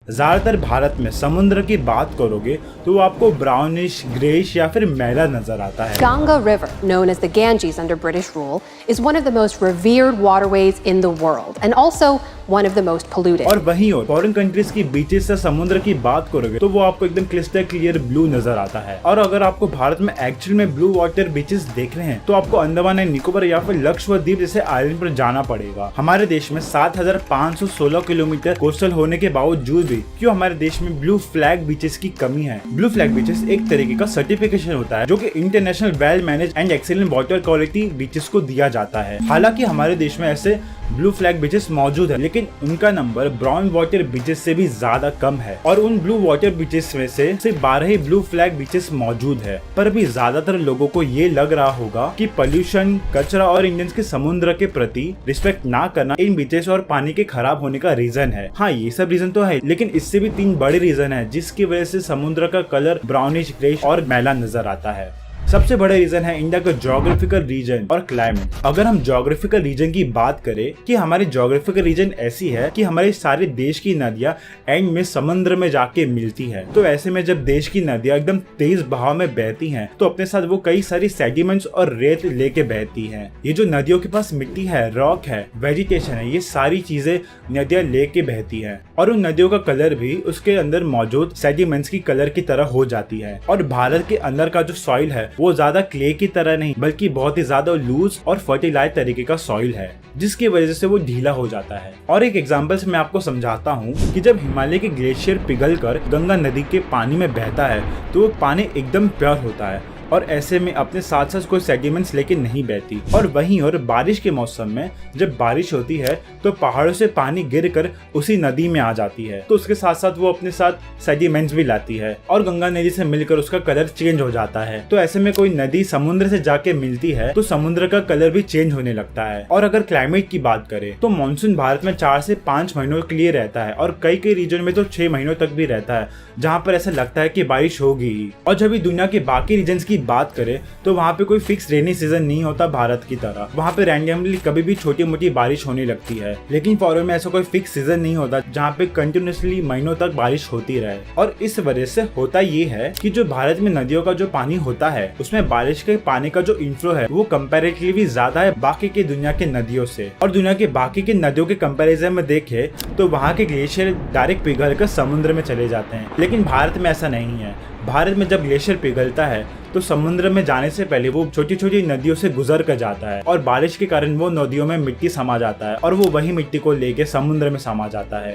ज्यादातर भारत में समुद्र की बात करोगे तो वो आपको ब्राउनिश, ग्रेइश या फिर मैला नजर आता है। Ganga River, known as the Ganges under British rule, is one of the most revered waterways in the world and also one of the most polluted. और वहीं और फॉरेन कंट्रीज की बीचेस से समुद्र की बात करोगे तो वो आपको एकदम क्रिस्टल क्लियर ब्लू नजर आता है। और अगर आपको भारत में एक्चुअल में ब्लू वाटर बीचेस देखने हैं तो आपको अंडमान एंड निकोबार या फिर लक्षद्वीप जैसे आइलैंड पर जाना पड़ेगा। हमारे देश में 7,516 किलोमीटर कोस्टल होने के बावजूद भी क्यों हमारे देश में ब्लू फ्लैग बीचेस की कमी है। ब्लू फ्लैग बीचेस एक तरीके का सर्टिफिकेशन होता है जो कि international well manage and excellent water quality beaches को दिया जाता है। हालांकि हमारे देश में ऐसे ब्लू फ्लैग बीचेस मौजूद है, लेकिन उनका नंबर ब्राउन वाटर बीचेस से भी ज्यादा कम है। और उन ब्लू वाटर बीचेस में से सिर्फ 12 ही ब्लू फ्लैग बीचेस मौजूद है। पर भी ज्यादातर लोगों को ये लग रहा होगा कि पोल्यूशन, कचरा और इंडियंस के समुद्र के प्रति रिस्पेक्ट ना करना इन बीचेस और पानी के खराब होने का रीजन है। हाँ, ये सब रीजन तो है, लेकिन इससे भी 3 बड़े रीजन है जिसकी वजह से समुद्र का कलर ब्राउनिश, ग्रेइश और मैला नजर आता है। सबसे बड़े रीजन है इंडिया का ज्योग्राफिकल रीजन और क्लाइमेट। अगर हम ज्योग्राफिकल रीजन की बात करें कि हमारे ज्योग्राफिकल रीजन ऐसी है कि हमारे सारे देश की नदियां एंड में समुद्र में जाके मिलती है। तो ऐसे में जब देश की नदियां एकदम तेज बहाव में बहती हैं तो अपने साथ वो कई सारी सेडिमेंट्स और रेत लेके बहती हैं। ये जो नदियों के पास मिट्टी है, रॉक है, वेजिटेशन है, ये सारी चीजें नदियां लेके बहती है और उन नदियों का कलर भी उसके अंदर मौजूद सेडिमेंट्स की कलर की तरह हो जाती है। और भारत के अंदर का जो सॉइल है वो ज्यादा क्ले की तरह नहीं बल्कि बहुत ही ज्यादा लूज और फर्टिलाइज तरीके का सॉइल है, जिसकी वजह से वो ढीला हो जाता है। और एक एग्जांपल से मैं आपको समझाता हूँ कि जब हिमालय के ग्लेशियर पिघलकर गंगा नदी के पानी में बहता है तो वो पानी एकदम प्योर होता है और ऐसे में अपने साथ साथ कोई सेडिमेंट्स लेके नहीं बहती। और वहीं और बारिश के मौसम में जब बारिश होती है तो पहाड़ों से पानी गिरकर उसी नदी में आ जाती है, तो उसके साथ साथ वो अपने साथ सेडिमेंट्स भी लाती है और गंगा नदी से मिलकर उसका कलर चेंज हो जाता है। तो ऐसे में कोई नदी समुद्र से जाके मिलती है तो समुद्र का कलर भी चेंज होने लगता है। और अगर क्लाइमेट की बात करें तो मानसून भारत में 4 से 5 महीनों के लिए रहता है और कई कई रीजन में तो 6 महीनों तक भी रहता है, जहाँ पर ऐसा लगता है कि बारिश होगी। और जब भी दुनिया के बाकी रीजन की बात करें तो वहाँ पे कोई फिक्स रेनी सीजन नहीं होता भारत की तरह। वहाँ पे रैंडमली कभी भी छोटी मोटी बारिश होने लगती है, लेकिन फॉरेन में ऐसा कोई फिक्स सीजन नहीं होता जहाँ पे कंटिन्यूसली महीनों तक बारिश होती रहे। और इस वजह से होता ये है कि जो भारत में नदियों का जो पानी होता है उसमें बारिश के पानी का जो इनफ्लो है वो कंपैरेटिवली ज्यादा है बाकी के दुनिया के नदियों से। और दुनिया के बाकी के नदियों के कंपैरिजन में देखे तो वहाँ के ग्लेशियर डायरेक्ट पिघल कर समुद्र में चले जाते हैं, लेकिन भारत में ऐसा नहीं है। भारत में जब ग्लेशियर पिघलता है तो समुद्र में जाने से पहले वो छोटी छोटी नदियों से गुजर कर जाता है और बारिश के कारण वो नदियों में मिट्टी समा जाता है और वो वही मिट्टी को लेके समुद्र में समा जाता है।